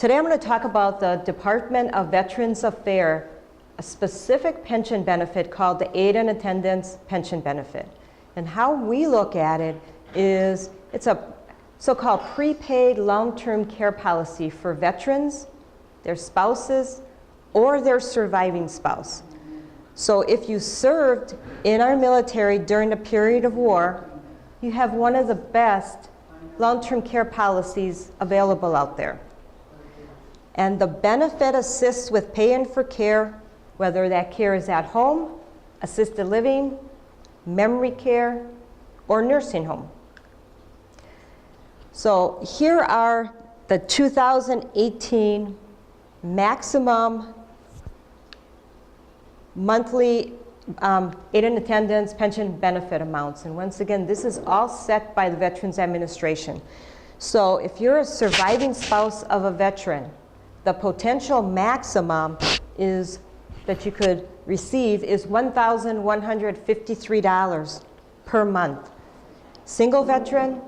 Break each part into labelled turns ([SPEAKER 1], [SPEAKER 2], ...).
[SPEAKER 1] Today I'm going to talk about the Department of Veterans Affairs, a specific pension benefit called the Aid and Attendance Pension Benefit. And how we look at it is it's a so-called prepaid long-term care policy for veterans, their spouses, or their surviving spouse. So if you served in our military during a period of war, you have one of the best long-term care policies available out there. And the benefit assists with paying for care, whether that care is at home, assisted living, memory care, or nursing home. So here are the 2018 maximum monthly aid and attendance pension benefit amounts. And once again, this is all set by the Veterans Administration. So if you're a surviving spouse of a veteran, the potential maximum is that you could receive is $1,153 per month. Single veteran,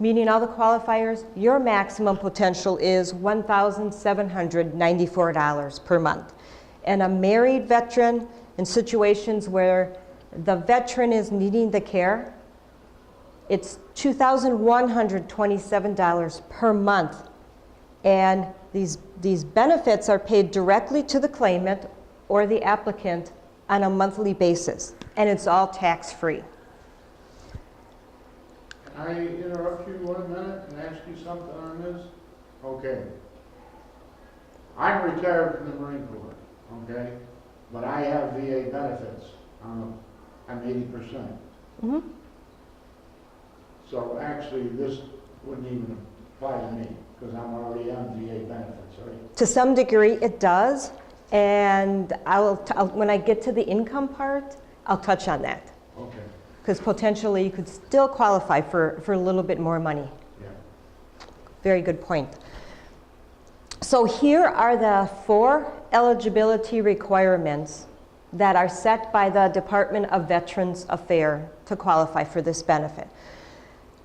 [SPEAKER 1] meeting all the qualifiers, your maximum potential is $1,794 per month. And a married veteran, in situations where the veteran is needing the care, it's $2,127 per month. And these benefits are paid directly to the claimant or the applicant on a monthly basis, and it's all tax-free.
[SPEAKER 2] Can I interrupt you 1 minute and ask you something on this? Okay. I'm retired from the Marine Corps, okay? But I have VA benefits. I'm 80%.
[SPEAKER 1] Mm-hmm.
[SPEAKER 2] So actually, this wouldn't even apply to me because I'm already on VA benefits, right?
[SPEAKER 1] To some degree, it does. And when I get to the income part, I'll touch on that.
[SPEAKER 2] Okay.
[SPEAKER 1] Because potentially you could still qualify for a little bit more money.
[SPEAKER 2] Yeah.
[SPEAKER 1] Very good point. So here are the 4 eligibility requirements that are set by the Department of Veterans Affairs to qualify for this benefit.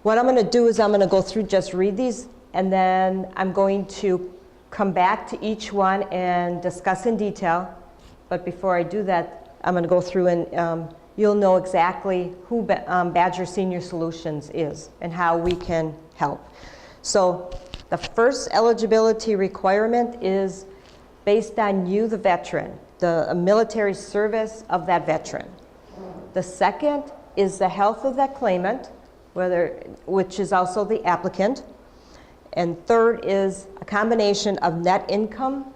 [SPEAKER 1] What I'm going to do is I'm going to go through, just read these, and then I'm going to come back to each one and discuss in detail. But before I do that, I'm going to go through and you'll know exactly who Badger Senior Solutions is and how we can help. So the first eligibility requirement is based on you, the veteran, the military service of that veteran. The second is the health of that claimant, which is also the applicant. And third is a combination of net income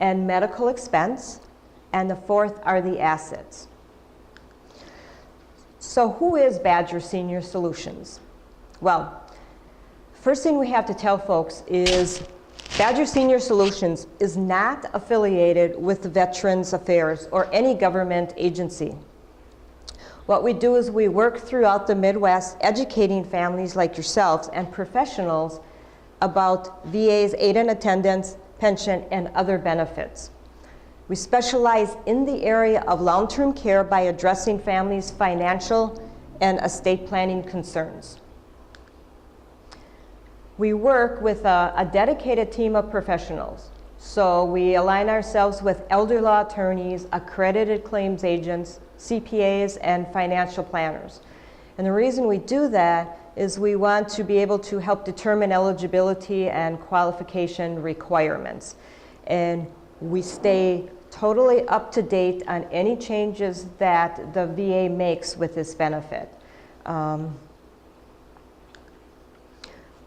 [SPEAKER 1] and medical expense. And the fourth are the assets. So who is Badger Senior Solutions? Well, first thing we have to tell folks is Badger Senior Solutions is not affiliated with the Veterans Affairs or any government agency. What we do is we work throughout the Midwest educating families like yourselves and professionals about VA's aid and attendance, pension, and other benefits. We specialize in the area of long-term care by addressing families' financial and estate planning concerns. We work with a dedicated team of professionals. So we align ourselves with elder law attorneys, accredited claims agents, CPAs, and financial planners. And the reason we do that is we want to be able to help determine eligibility and qualification requirements. And we stay totally up to date on any changes that the VA makes with this benefit.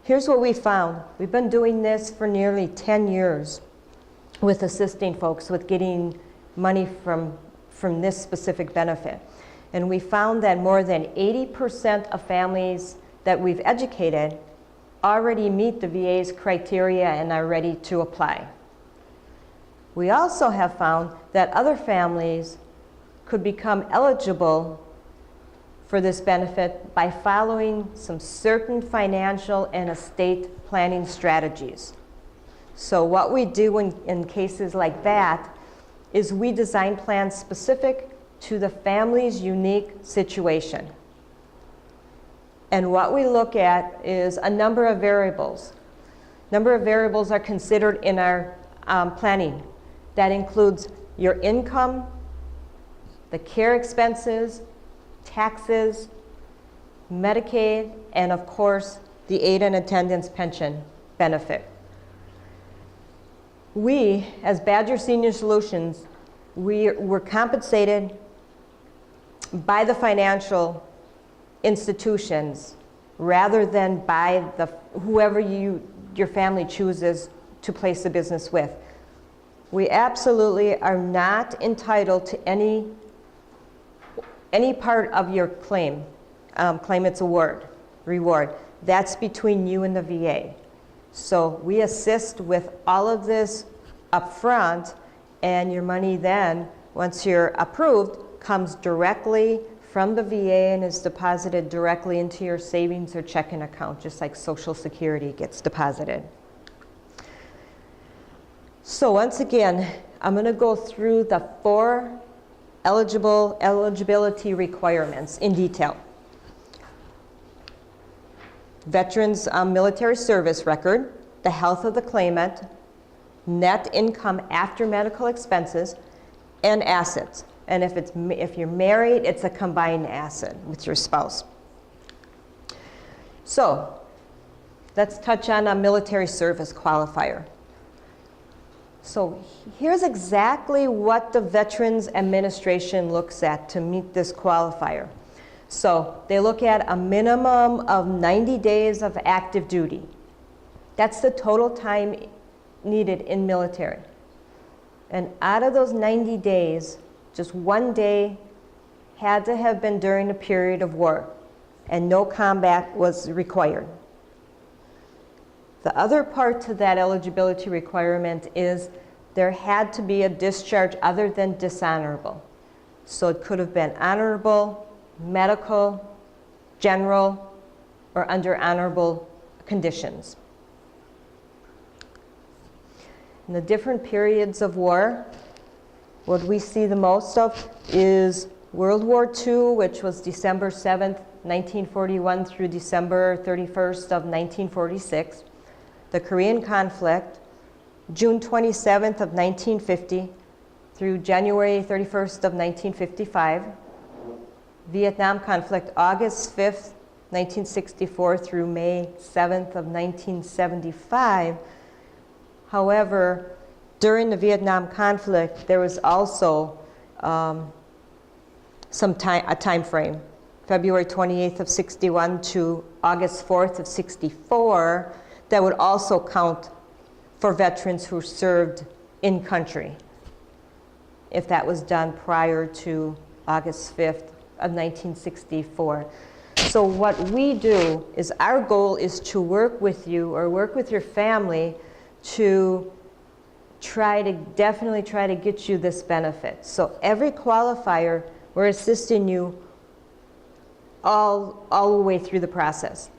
[SPEAKER 1] Here's what we found. We've been doing this for nearly 10 years with assisting folks with getting money from this specific benefit. And we found that more than 80% of families that we've educated already meet the VA's criteria and are ready to apply. We also have found that other families could become eligible for this benefit by following some certain financial and estate planning strategies. So what we do in cases like that is we design plans specific to the family's unique situation. And what we look at is a number of variables. Number of variables are considered in our planning. That includes your income, the care expenses, taxes, Medicaid, and of course, the aid and attendance pension benefit. We, as Badger Senior Solutions, we're compensated by the financial institutions rather than by whoever your family chooses to place the business with. We absolutely are not entitled to any part of your claimant's reward. That's between you and the VA. So we assist with all of this up front, and your money then, once you're approved, comes directly from the VA and is deposited directly into your savings or checking account, just like Social Security gets deposited. So once again, I'm going to go through the 4 eligibility requirements in detail. Veterans military service record, the health of the claimant, net income after medical expenses, and assets. And if you're married, it's a combined asset with your spouse. So let's touch on a military service qualifier. So here's exactly what the Veterans Administration looks at to meet this qualifier. So they look at a minimum of 90 days of active duty. That's the total time needed in military. And out of those 90 days, just 1 day had to have been during a period of war, and no combat was required. The other part to that eligibility requirement is there had to be a discharge other than dishonorable. So it could have been honorable, medical, general, or under honorable conditions. In the different periods of war, what we see the most of is World War II, which was December 7th, 1941 through December 31st of 1946. The Korean conflict, June 27th of 1950 through January 31st of 1955. Vietnam conflict, August 5th, 1964 through May 7th of 1975. However, during the Vietnam conflict, there was also a time frame, February 28th of 61 to August 4th of 64, that would also count for veterans who served in country, if that was done prior to August 5th of 1964. So what we do is our goal is to work with you or work with your family to definitely try to get you this benefit. So every qualifier, we're assisting you all the way through the process.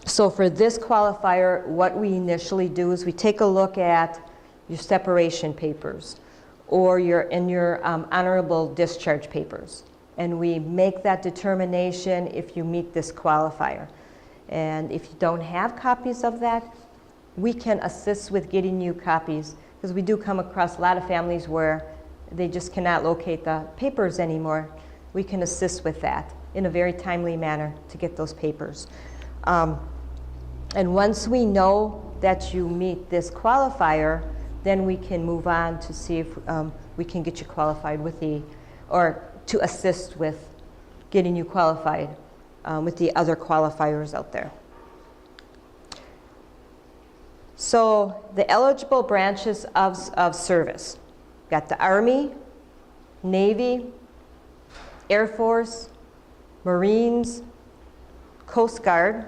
[SPEAKER 1] So for this qualifier, what we initially do is we take a look at your separation papers or your honorable discharge papers. And we make that determination if you meet this qualifier. And if you don't have copies of that, we can assist with getting you copies, because we do come across a lot of families where they just cannot locate the papers anymore. We can assist with that in a very timely manner to get those papers. And once we know that you meet this qualifier, then we can move on to see if we can get you qualified or to assist with getting you qualified with the other qualifiers out there. So the eligible branches of service. Got the Army, Navy, Air Force, Marines, Coast Guard,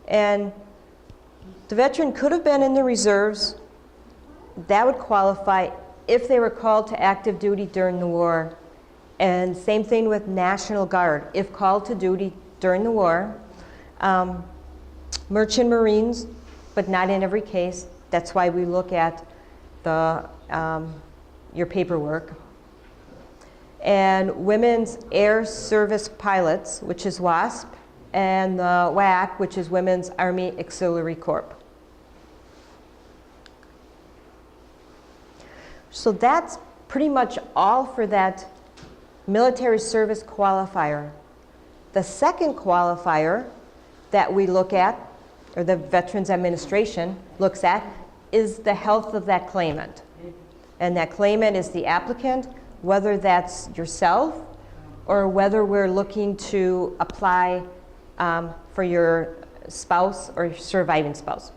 [SPEAKER 1] and the veteran could have been in the reserves. That would qualify if they were called to active duty during the war. And same thing with National Guard, if called to duty during the war. Merchant Marines, but not in every case. That's why we look at your paperwork. And Women's Air Service Pilots, which is WASP, and the WAC, which is Women's Army Auxiliary Corps. So that's pretty much all for that military service qualifier. The second qualifier that we look at, or the Veterans Administration looks at, is the health of that claimant. And that claimant is the applicant, whether that's yourself or whether we're looking to apply for your spouse or your surviving spouse.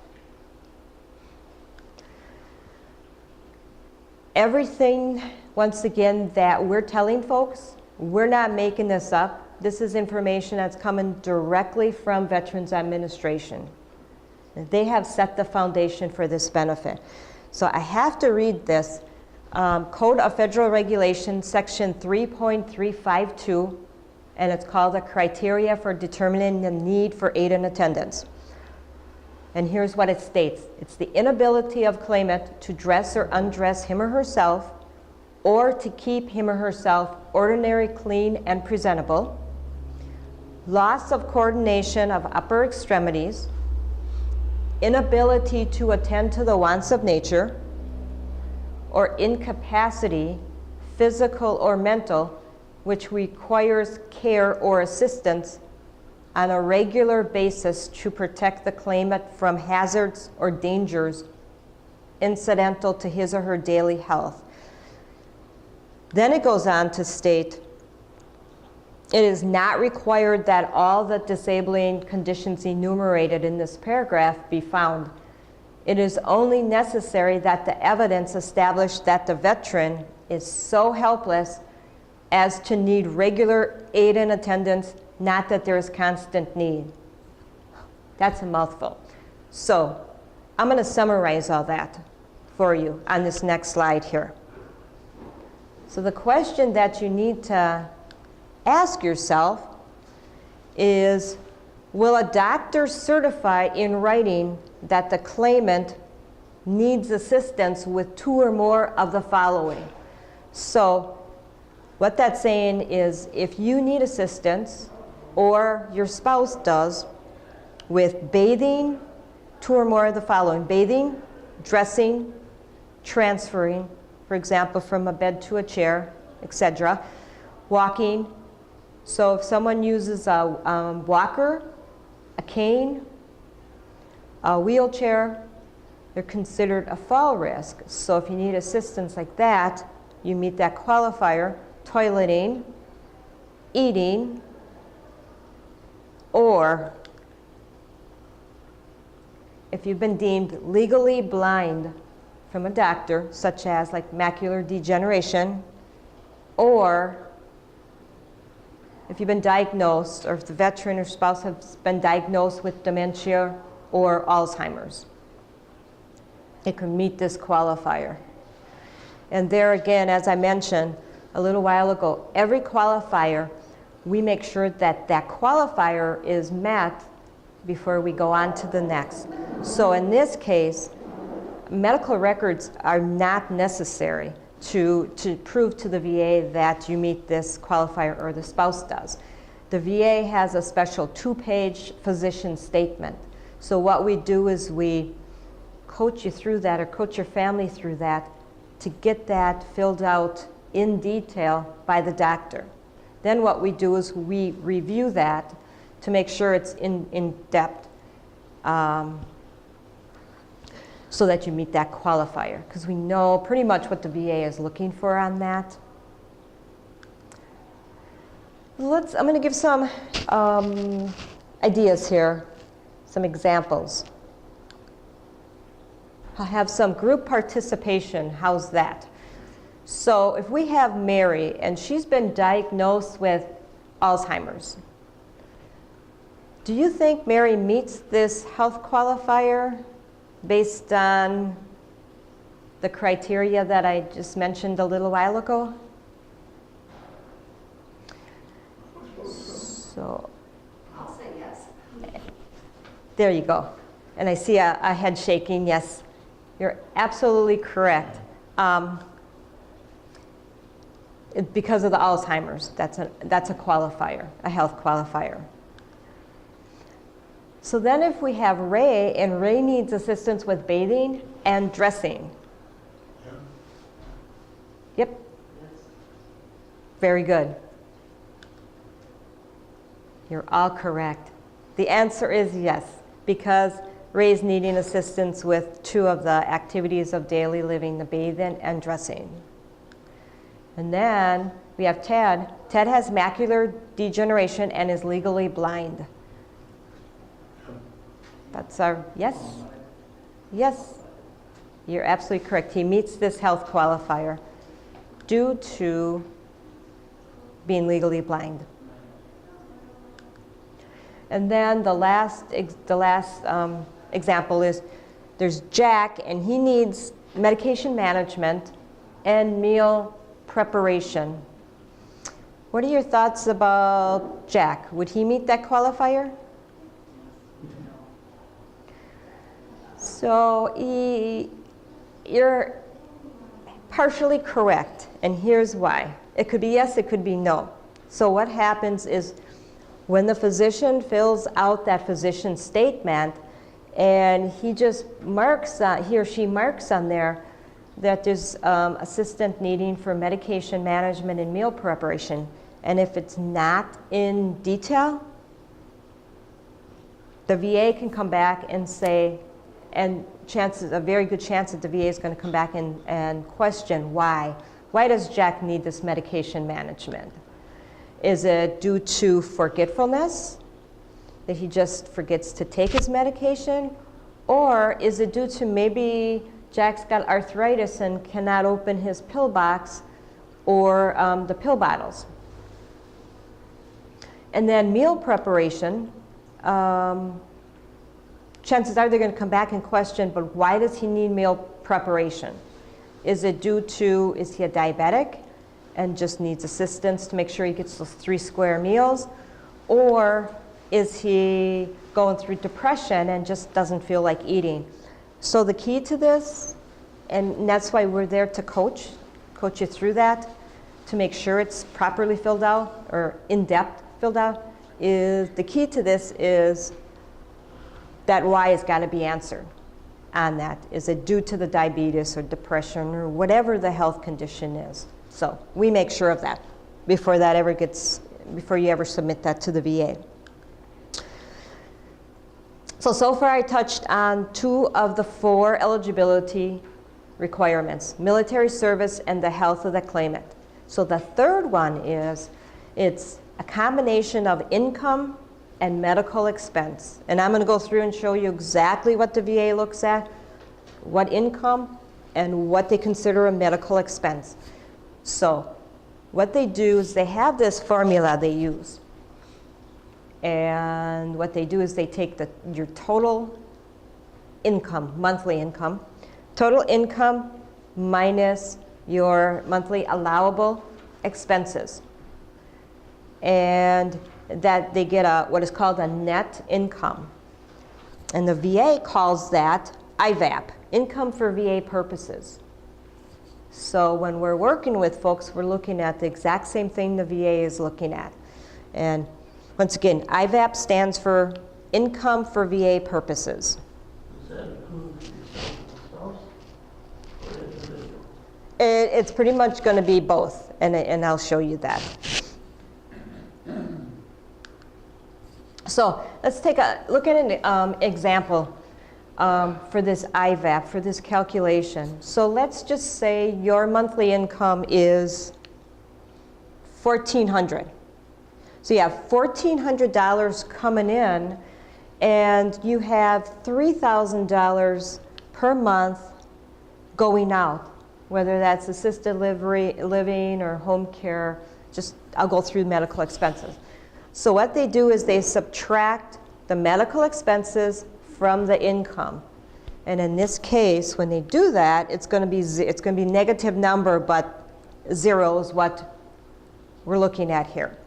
[SPEAKER 1] Everything, once again, that we're telling folks, we're not making this up. This is information that's coming directly from Veterans Administration. They have set the foundation for this benefit. So I have to read this. Code of Federal Regulations, section 3.352, and it's called the Criteria for Determining the Need for Aid and Attendance. And here's what it states. It's the inability of claimant to dress or undress him or herself, or to keep him or herself ordinary, clean, and presentable, loss of coordination of upper extremities, inability to attend to the wants of nature, or incapacity, physical or mental, which requires care or assistance on a regular basis to protect the claimant from hazards or dangers incidental to his or her daily health. Then it goes on to state, it is not required that all the disabling conditions enumerated in this paragraph be found. It is only necessary that the evidence establish that the veteran is so helpless as to need regular aid and attendance, not that there is constant need. That's a mouthful. So I'm going to summarize all that for you on this next slide here. So the question that you need to ask yourself is, will a doctor certify in writing that the claimant needs assistance with two or more of the following? So what that's saying is, if you need assistance or your spouse does with bathing, two or more of the following: bathing, dressing, transferring, for example, from a bed to a chair, etc., walking. So if someone uses a walker, a cane, a wheelchair, they're considered a fall risk. So if you need assistance like that, you meet that qualifier. Toileting, eating, or if you've been deemed legally blind from a doctor, such as like macular degeneration, or if you've been diagnosed, or if the veteran or spouse has been diagnosed with dementia or Alzheimer's, it can meet this qualifier. And there again, as I mentioned a little while ago, every qualifier, we make sure that that qualifier is met before we go on to the next. So in this case, medical records are not necessary to prove to the VA that you meet this qualifier or the spouse does. The VA has a special 2-page physician statement. So what we do is we coach you through that, or coach your family through that, to get that filled out in detail by the doctor. Then what we do is we review that to make sure it's in depth, so that you meet that qualifier, because we know pretty much what the VA is looking for on that. I'm going to give some ideas here, some examples. I'll have some group participation. How's that? So if we have Mary, and she's been diagnosed with Alzheimer's, do you think Mary meets this health qualifier based on the criteria that I just mentioned a little while ago? So
[SPEAKER 3] I'll say yes.
[SPEAKER 1] there you go. And I see a head shaking. Yes, you're absolutely correct. Because of the Alzheimer's, that's a qualifier, a health qualifier. So then if we have Ray, and Ray needs assistance with bathing and dressing. Yep. Very good. You're all correct. The answer is yes, because Ray's needing assistance with 2 of the activities of daily living, the bathing and dressing. And then we have Ted. Ted has macular degeneration and is legally blind. That's our, yes? Yes, you're absolutely correct. He meets this health qualifier due to being legally blind. And then the last example is there's Jack, and he needs medication management and meal preparation. What are your thoughts about Jack? Would he meet that qualifier? So you're partially correct, and here's why. It could be yes, it could be no. So what happens is when the physician fills out that physician statement, and he just marks, he or she marks on there that there's assistant needing for medication management and meal preparation, and if it's not in detail, the VA can come back and say, and a very good chance that the VA is going to come back and question why. Why does Jack need this medication management? Is it due to forgetfulness, that he just forgets to take his medication? Or is it due to maybe Jack's got arthritis and cannot open his pill box or the pill bottles? And then meal preparation, chances are they're going to come back and question, but why does he need meal preparation? Is it due to, is he a diabetic and just needs assistance to make sure he gets those 3 square meals? Or is he going through depression and just doesn't feel like eating? So the key to this, and that's why we're there to coach you through that, to make sure it's properly filled out or in-depth filled out, is the key to this is that why has got to be answered on that. Is it due to the diabetes or depression or whatever the health condition is? So we make sure of that before you ever submit that to the VA. So far I touched on 2 of the 4 eligibility requirements, military service and the health of the claimant. So the third one is, it's a combination of income and medical expense. And I'm going to go through and show you exactly what the VA looks at, what income, and what they consider a medical expense. So what they do is they have this formula they use. And what they do is they take your total income, monthly income, total income minus your monthly allowable expenses. And that they get what is called a net income. And the VA calls that IVAP, income for VA purposes. So when we're working with folks, we're looking at the exact same thing the VA is looking at. And once again, IVAP stands for income for VA purposes.
[SPEAKER 3] Does that include yourself or individual?
[SPEAKER 1] It's pretty much going to be both, and I'll show you that. So let's take a look at an example for this IVAP, for this calculation. So let's just say your monthly income is $1,400. So you have $1,400 coming in, and you have $3,000 per month going out, whether that's assisted living or home care. I'll go through medical expenses. So what they do is they subtract the medical expenses from the income. And in this case, when they do that, it's going to be negative number, but 0 is what we're looking at here.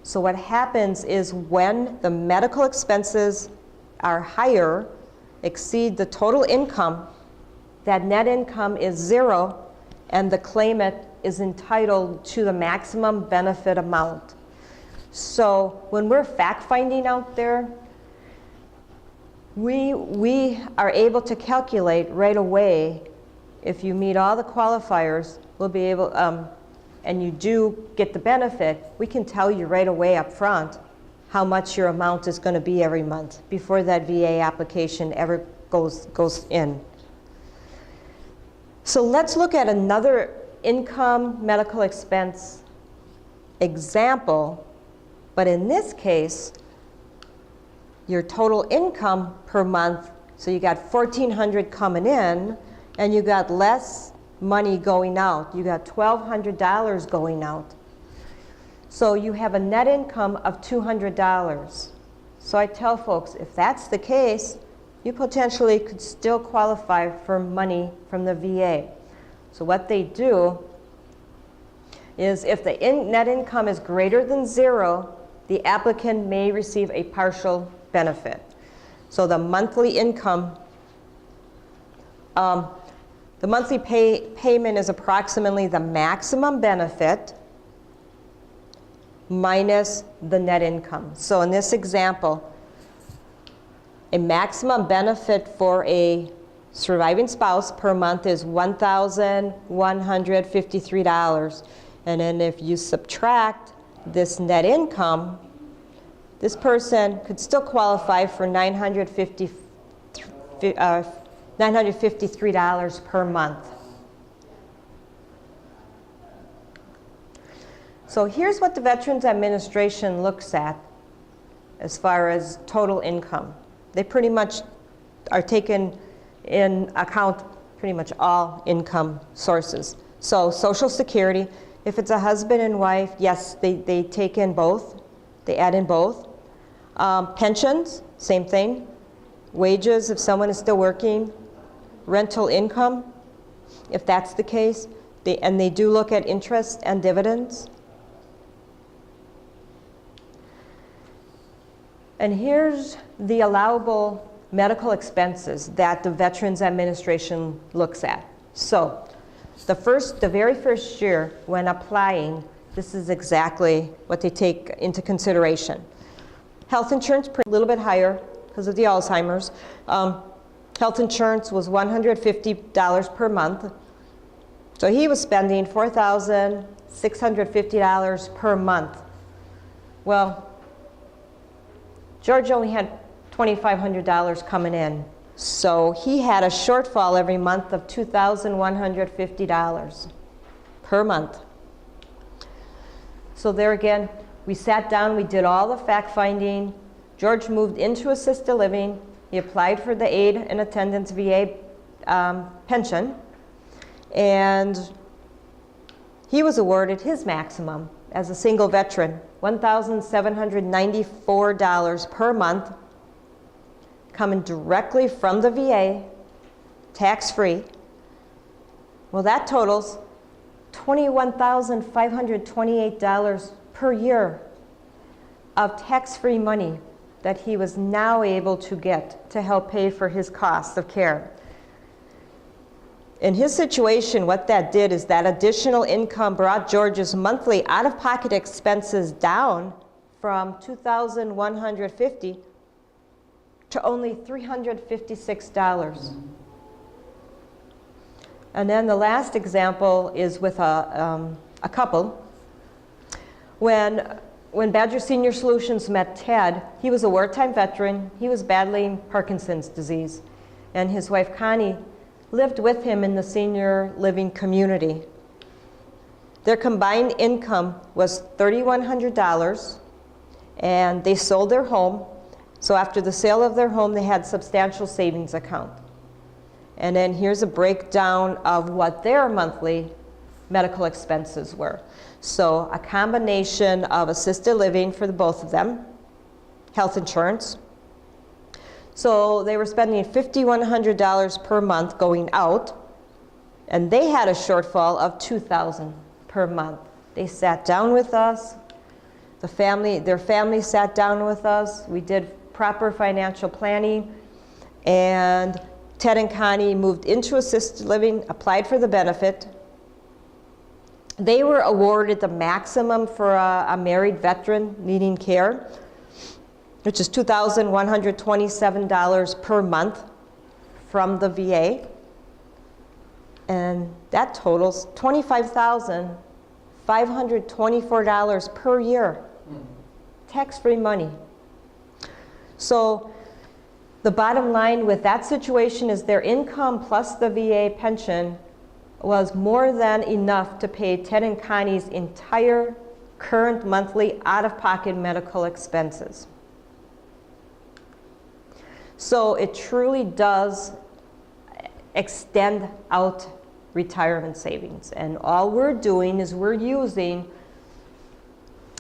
[SPEAKER 1] So what happens is when the medical expenses are higher, exceed the total income, that net income is 0, and the claimant is entitled to the maximum benefit amount. So when we're fact-finding out there, we are able to calculate right away, if you meet all the qualifiers, we'll be able, and you do get the benefit, we can tell you right away up front how much your amount is going to be every month before that VA application ever goes in. So let's look at another income medical expense example, but in this case, your total income per month, so you got $1,400 coming in, and you got less money going out. You got $1,200 going out. So you have a net income of $200. So I tell folks, if that's the case, you potentially could still qualify for money from the VA. So what they do is if the net income is greater than 0, the applicant may receive a partial benefit. So the monthly income, the monthly payment is approximately the maximum benefit minus the net income. So in this example, a maximum benefit for a surviving spouse per month is $1,153. And then if you subtract this net income, this person could still qualify for $953 per month. So here's what the Veterans Administration looks at as far as total income. They pretty much are taking in account pretty much all income sources. So Social Security, if it's a husband and wife, yes, they take in both. They add in both. Pensions, same thing. Wages, if someone is still working. Rental income, if that's the case. And they do look at interest and dividends. And here's the allowable medical expenses that the Veterans Administration looks at. So the very first year when applying, this is exactly what they take into consideration. Health insurance, a little bit higher because of the Alzheimer's. Health insurance was $150 per month. So he was spending $4,650 per month. Well, George only had $2,500 coming in. So he had a shortfall every month of $2,150 per month. So there again, we sat down, we did all the fact finding. George moved into assisted living. He applied for the aid and attendance VA pension. And he was awarded his maximum as a single veteran, $1,794 per month, coming directly from the VA, tax-free. Well, that totals $21,528 per year of tax-free money that he was now able to get to help pay for his costs of care. In his situation, what that did is that additional income brought George's monthly out-of-pocket expenses down from $2,150 to only $356. And then the last example is with a couple. When Badger Senior Solutions met Ted, he was a wartime veteran. He was battling Parkinson's disease. And his wife, Connie, lived with him in the senior living community. Their combined income was $3,100, and they sold their home. So after the sale of their home, they had substantial savings account. And then here's a breakdown of what their monthly medical expenses were. So a combination of assisted living for the both of them, health insurance. So they were spending $5,100 per month going out, and they had a shortfall of $2,000 per month. They sat down with us. Their family sat down with us. We did proper financial planning, and Ted and Connie moved into assisted living, applied for the benefit. They were awarded the maximum for a married veteran needing care. which is $2,127 per month from the VA. And that totals $25,524 per year. Tax-free money. So the bottom line with that situation is their income plus the VA pension was more than enough to pay Ted and Connie's entire current monthly out-of-pocket medical expenses. So it truly does extend out retirement savings. And all we're doing is we're using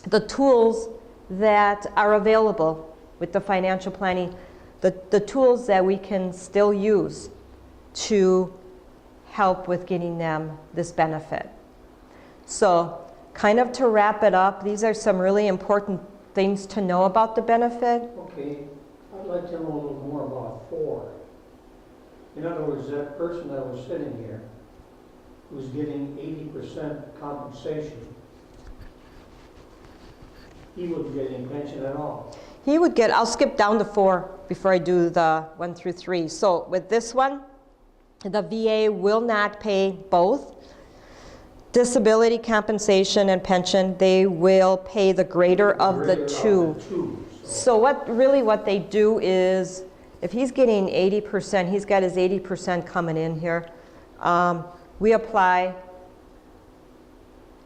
[SPEAKER 1] the tools that are available with the financial planning, the tools that we can still use to help with getting them this benefit. So kind of to wrap it up, these are some really important things to know about the benefit.
[SPEAKER 4] Okay, I'd like to know a little more about 4. In other words, that person that was sitting here who's getting 80% compensation, he wouldn't get any pension at all.
[SPEAKER 1] He would get, I'll skip down to 4 before I do the 1 through 3. So with this one, the VA will not pay both disability compensation and pension. They will pay the greater of the two. So what they do is, if he's getting 80%, he's got his 80% coming in here. We apply.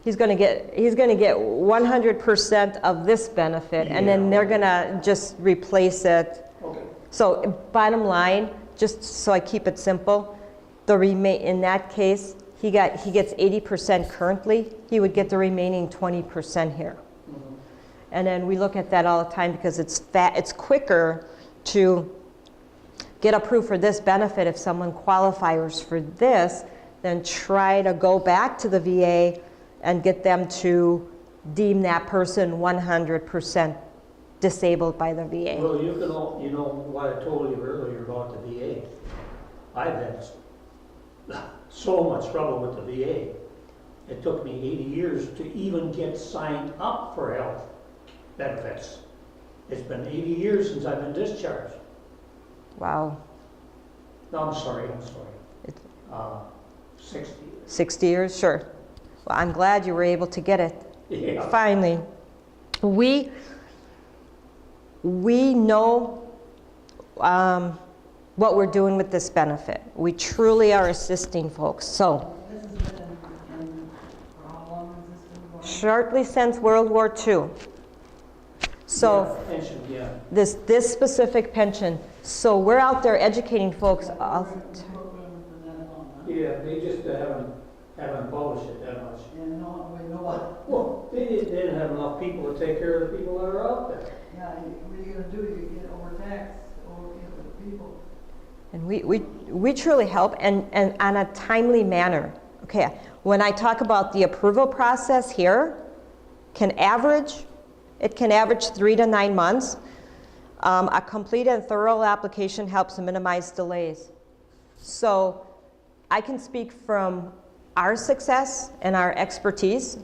[SPEAKER 1] He's going to get 100% of this benefit, and then they're going to just replace it.
[SPEAKER 4] Okay.
[SPEAKER 1] So bottom line, just so I keep it simple, in that case, he gets 80% currently. He would get the remaining 20% here.
[SPEAKER 4] Mm-hmm.
[SPEAKER 1] And then we look at that all the time because it's quicker to get approved for this benefit if someone qualifies for this than try to go back to the VA and get them to deem that person 100% disabled by the VA.
[SPEAKER 4] Well, you know what I told you earlier about the VA. I've had so much trouble with the VA. It took me 80 years to even get signed up for health benefits. It's been 80 years since I've been discharged.
[SPEAKER 1] Wow.
[SPEAKER 4] No, I'm sorry. 60 years.
[SPEAKER 1] 60 years, sure. Well, I'm glad you were able to get it.
[SPEAKER 4] Yeah.
[SPEAKER 1] Finally, we know what we're doing with this benefit. We truly are assisting folks. So,
[SPEAKER 5] This has been for how long has this been going?
[SPEAKER 1] shortly since World War II. So,
[SPEAKER 4] Yeah, pension, yeah.
[SPEAKER 1] this specific pension. So we're out there educating folks.
[SPEAKER 4] Yeah, they just haven't published it that much.
[SPEAKER 5] Yeah, no, we know what.
[SPEAKER 4] Well, they didn't have enough people to take care of the people that are out there.
[SPEAKER 5] Yeah, what are you gonna do? You get overtaxed over the people.
[SPEAKER 1] And we truly help and on a timely manner. Okay, when I talk about the approval process here, it can average 3 to 9 months. A complete and thorough application helps minimize delays. So I can speak from our success and our expertise.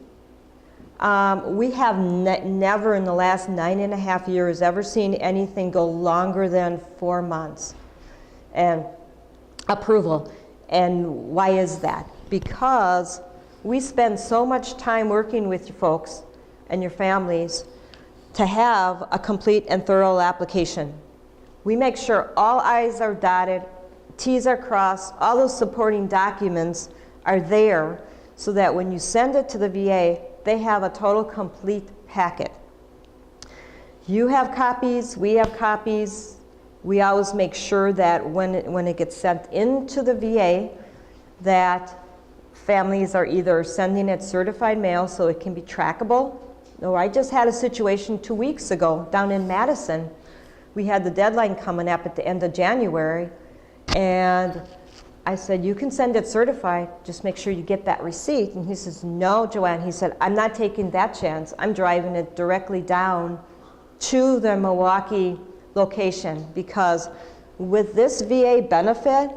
[SPEAKER 1] We have never in the last 9.5 years ever seen anything go longer than 4 months and approval. And why is that? Because we spend so much time working with you folks and your families to have a complete and thorough application. We make sure all I's are dotted, T's are crossed, all those supporting documents are there so that when you send it to the VA, they have a total complete packet. You have copies, we have copies. We always make sure that when it gets sent into the VA, that families are either sending it certified mail so it can be trackable. Or I just had a situation 2 weeks ago down in Madison. We had the deadline coming up at the end of January, and I said, you can send it certified, just make sure you get that receipt. And he says, no, Joanne, he said, I'm not taking that chance. I'm driving it directly down to the Milwaukee location, because with this VA benefit,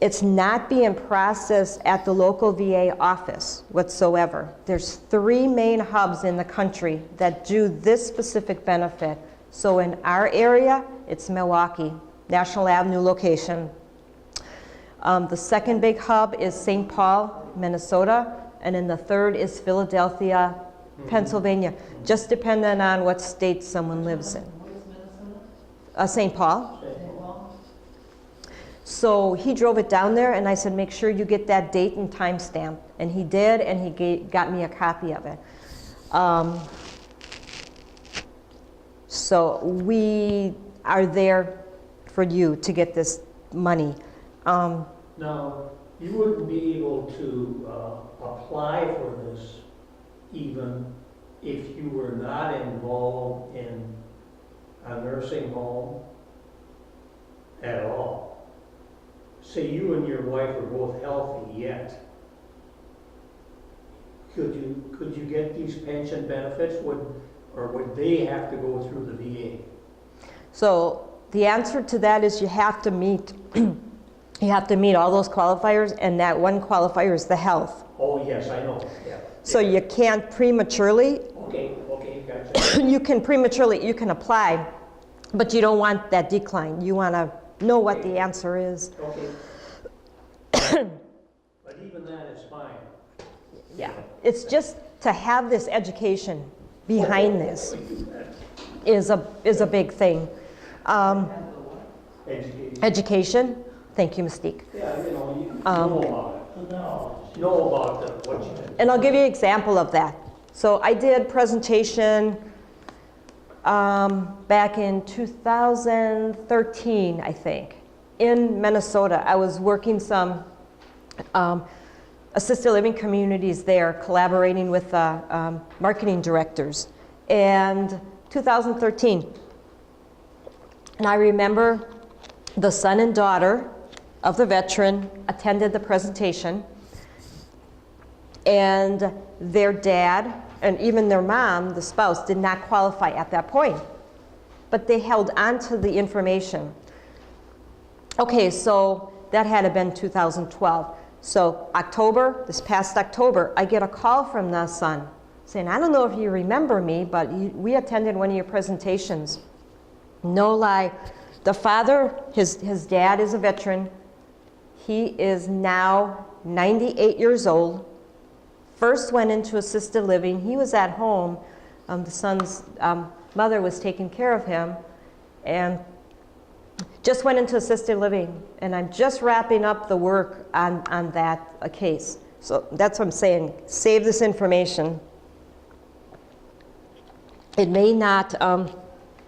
[SPEAKER 1] it's not being processed at the local VA office whatsoever. There's 3 main hubs in the country that do this specific benefit. So in our area, it's Milwaukee, National Avenue location. The second big hub is St. Paul, Minnesota, and then the third is Philadelphia, Pennsylvania, just depending on what state someone lives in.
[SPEAKER 5] Where's Minnesota?
[SPEAKER 1] St. Paul.
[SPEAKER 5] St. Paul?
[SPEAKER 1] So he drove it down there, and I said, make sure you get that date and time stamp. And he did, and he got me a copy of it. So we are there for you to get this money.
[SPEAKER 4] Now, you wouldn't be able to apply for this even if you were not involved in a nursing home at all. Say you and your wife are both healthy yet. Could you get these pension benefits, or would they have to go through the VA?
[SPEAKER 1] So the answer to that is you have to meet you have to meet all those qualifiers, and that one qualifier is the health.
[SPEAKER 4] Oh, yes, I know, yeah.
[SPEAKER 1] So you can't prematurely,
[SPEAKER 4] Okay, gotcha.
[SPEAKER 1] you can apply, but you don't want that decline. You want to know what the answer is.
[SPEAKER 4] Okay. But even that is fine.
[SPEAKER 1] Yeah, it's just to have this education behind this is a big thing. Education. Thank you, Mystique.
[SPEAKER 4] Yeah, you know about it. Know about what you did.
[SPEAKER 1] And I'll give you an example of that. So I did presentation back in 2013, I think, in Minnesota. I was working some assisted living communities there, collaborating with marketing directors. And 2013, and I remember the son and daughter of the veteran attended the presentation, and their dad and even their mom, the spouse, did not qualify at that point, but they held on to the information. Okay, so that had to been 2012. So this past October, I get a call from the son saying, I don't know if you remember me, but we attended one of your presentations. No lie. The father, his dad is a veteran. He is now 98 years old. First went into assisted living. He was at home. The son's mother was taking care of him, and just went into assisted living. And I'm just wrapping up the work on that case. So that's what I'm saying. Save this information. It may not,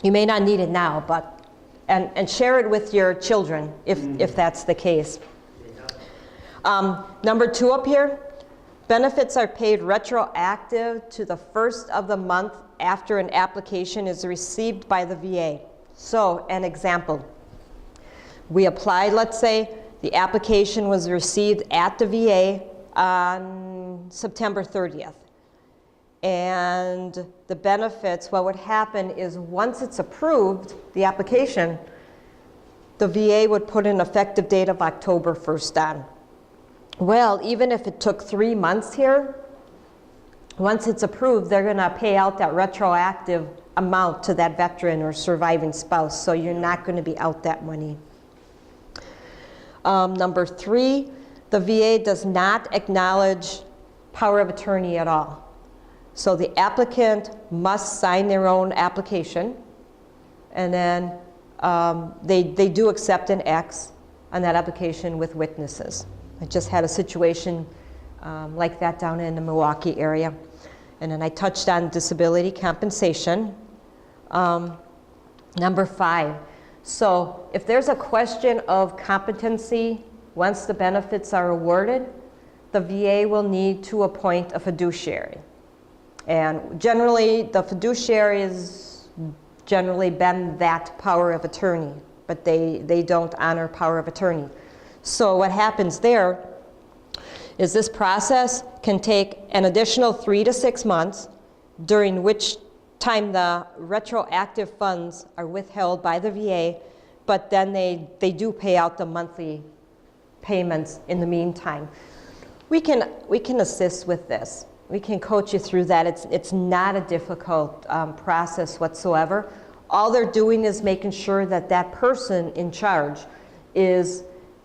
[SPEAKER 1] you may not need it now, but and share it with your children if that's the case. Number 2 up here, benefits are paid retroactive to the first of the month after an application is received by the VA. So, an example. We applied, let's say, the application was received at the VA on September 30th. And the benefits, what would happen is once it's approved, the application, the VA would put an effective date of October 1st on. Well, even if it took 3 months here, once it's approved, they're going to pay out that retroactive amount to that veteran or surviving spouse, so you're not going to be out that money. Number 3, the VA does not acknowledge power of attorney at all. So the applicant must sign their own application, and then they do accept an X on that application with witnesses. I just had a situation like that down in the Milwaukee area. And then I touched on disability compensation. Number 5, so if there's a question of competency, once the benefits are awarded, the VA will need to appoint a fiduciary. And generally, the fiduciary has generally been that power of attorney, but they don't honor power of attorney. So what happens there is this process can take an additional 3 to 6 months, during which time the retroactive funds are withheld by the VA, but then they do pay out the monthly payments in the meantime. We can assist with this. We can coach you through that. It's not a difficult process whatsoever. all they're doing is making sure that that person in charge is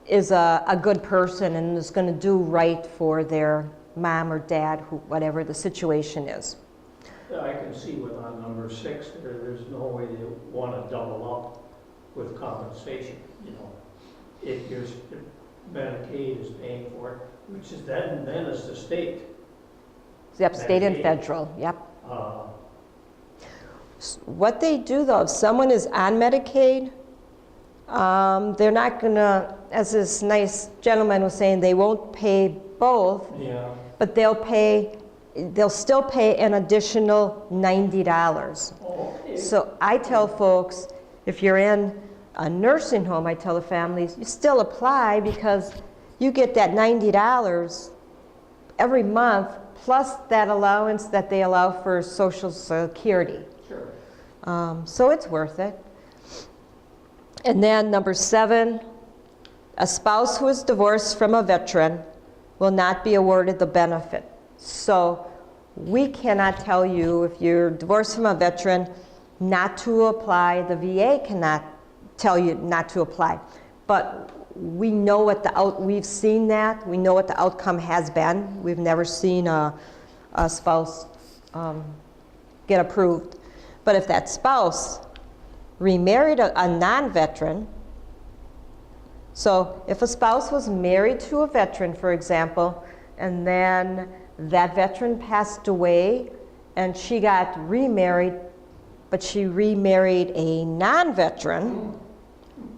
[SPEAKER 1] a good person and is going to do right for their mom or dad, whatever the situation is.
[SPEAKER 4] I can see with on number 6, there's no way they want to double up with compensation, you know. If your Medicaid is paying for it, which is then it's the state.
[SPEAKER 1] Yep, state and
[SPEAKER 4] Medicaid.
[SPEAKER 1] federal, yep.
[SPEAKER 4] Uh,
[SPEAKER 1] What they do though, if someone is on Medicaid, they're not gonna, as this nice gentleman was saying, they won't pay both,
[SPEAKER 4] yeah.
[SPEAKER 1] but they'll still pay an additional $90.
[SPEAKER 4] Okay.
[SPEAKER 1] So I tell folks, if you're in a nursing home, I tell the families, you still apply because you get that $90 every month plus that allowance that they allow for Social Security.
[SPEAKER 4] Sure.
[SPEAKER 1] So it's worth it. And then number 7, a spouse who is divorced from a veteran will not be awarded the benefit. So we cannot tell you if you're divorced from a veteran not to apply. The VA cannot tell you not to apply. But we know what we've seen that. We know what the outcome has been. We've never seen a spouse get approved. But if that spouse remarried a non-veteran, so if a spouse was married to a veteran, for example, and then that veteran passed away and she got remarried, but she remarried a non-veteran,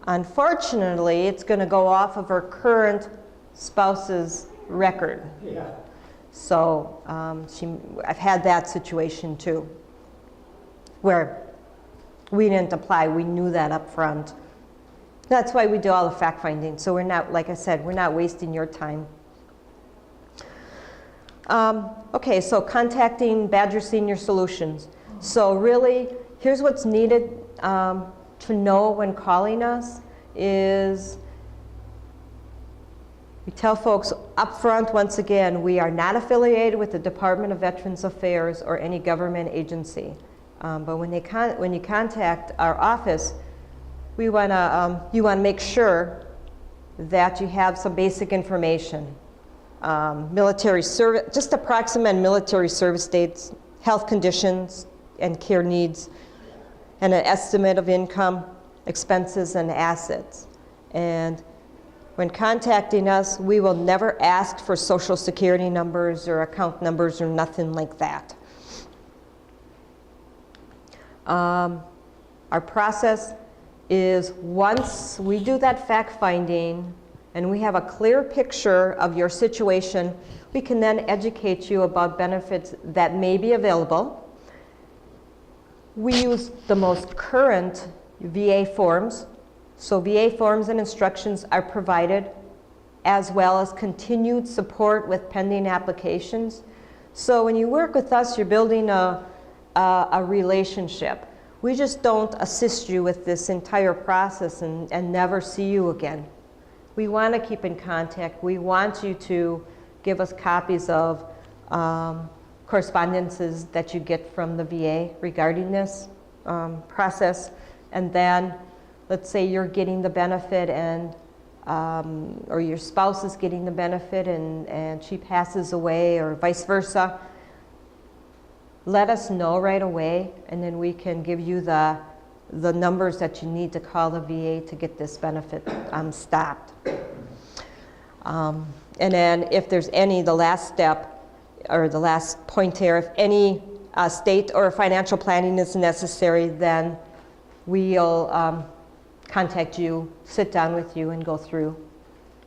[SPEAKER 1] unfortunately, it's going to go off of her current spouse's record.
[SPEAKER 4] Yeah.
[SPEAKER 1] So I've had that situation too, where we didn't apply. We knew that up front. That's why we do all the fact finding. So we're not, like I said, we're not wasting your time. Okay, so contacting Badger Senior Solutions. So really, here's what's needed to know when calling us is we tell folks up front, once again, we are not affiliated with the Department of Veterans Affairs or any government agency. But when you contact our office, you want to make sure that you have some basic information. Military service, just approximate military service dates, health conditions and care needs, and an estimate of income, expenses, and assets. And when contacting us, we will never ask for Social Security numbers or account numbers or nothing like that. Our process is once we do that fact finding and we have a clear picture of your situation, we can then educate you about benefits that may be available. We use the most current VA forms. So VA forms and instructions are provided, as well as continued support with pending applications. So when you work with us, you're building a relationship. We just don't assist you with this entire process and never see you again. We want to keep in contact. We want you to give us copies of correspondences that you get from the VA regarding this process. And then, let's say you're getting the benefit and or your spouse is getting the benefit and she passes away or vice versa. Let us know right away, and then we can give you the numbers that you need to call the VA to get this benefit stopped. And then if there's the last step, or the last point here, if any state or financial planning is necessary, then we'll contact you, sit down with you, and go through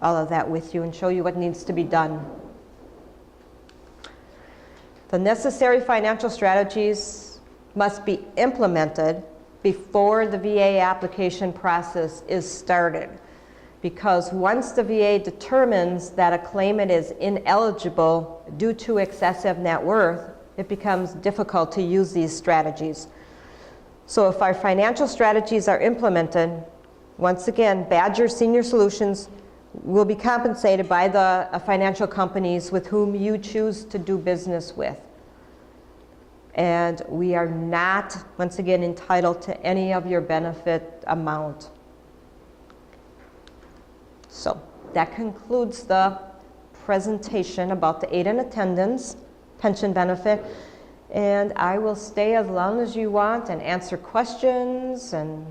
[SPEAKER 1] all of that with you and show you what needs to be done. The necessary financial strategies must be implemented before the VA application process is started. Because once the VA determines that a claimant is ineligible due to excessive net worth, it becomes difficult to use these strategies. So if our financial strategies are implemented, once again, Badger Senior Solutions will be compensated by the financial companies with whom you choose to do business with. And we are not, once again, entitled to any of your benefit amount. So that concludes the presentation about the aid in attendance, pension benefit. And I will stay as long as you want and answer questions. And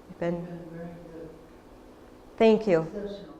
[SPEAKER 5] You've been very good.
[SPEAKER 1] thank you.
[SPEAKER 5] Exceptional.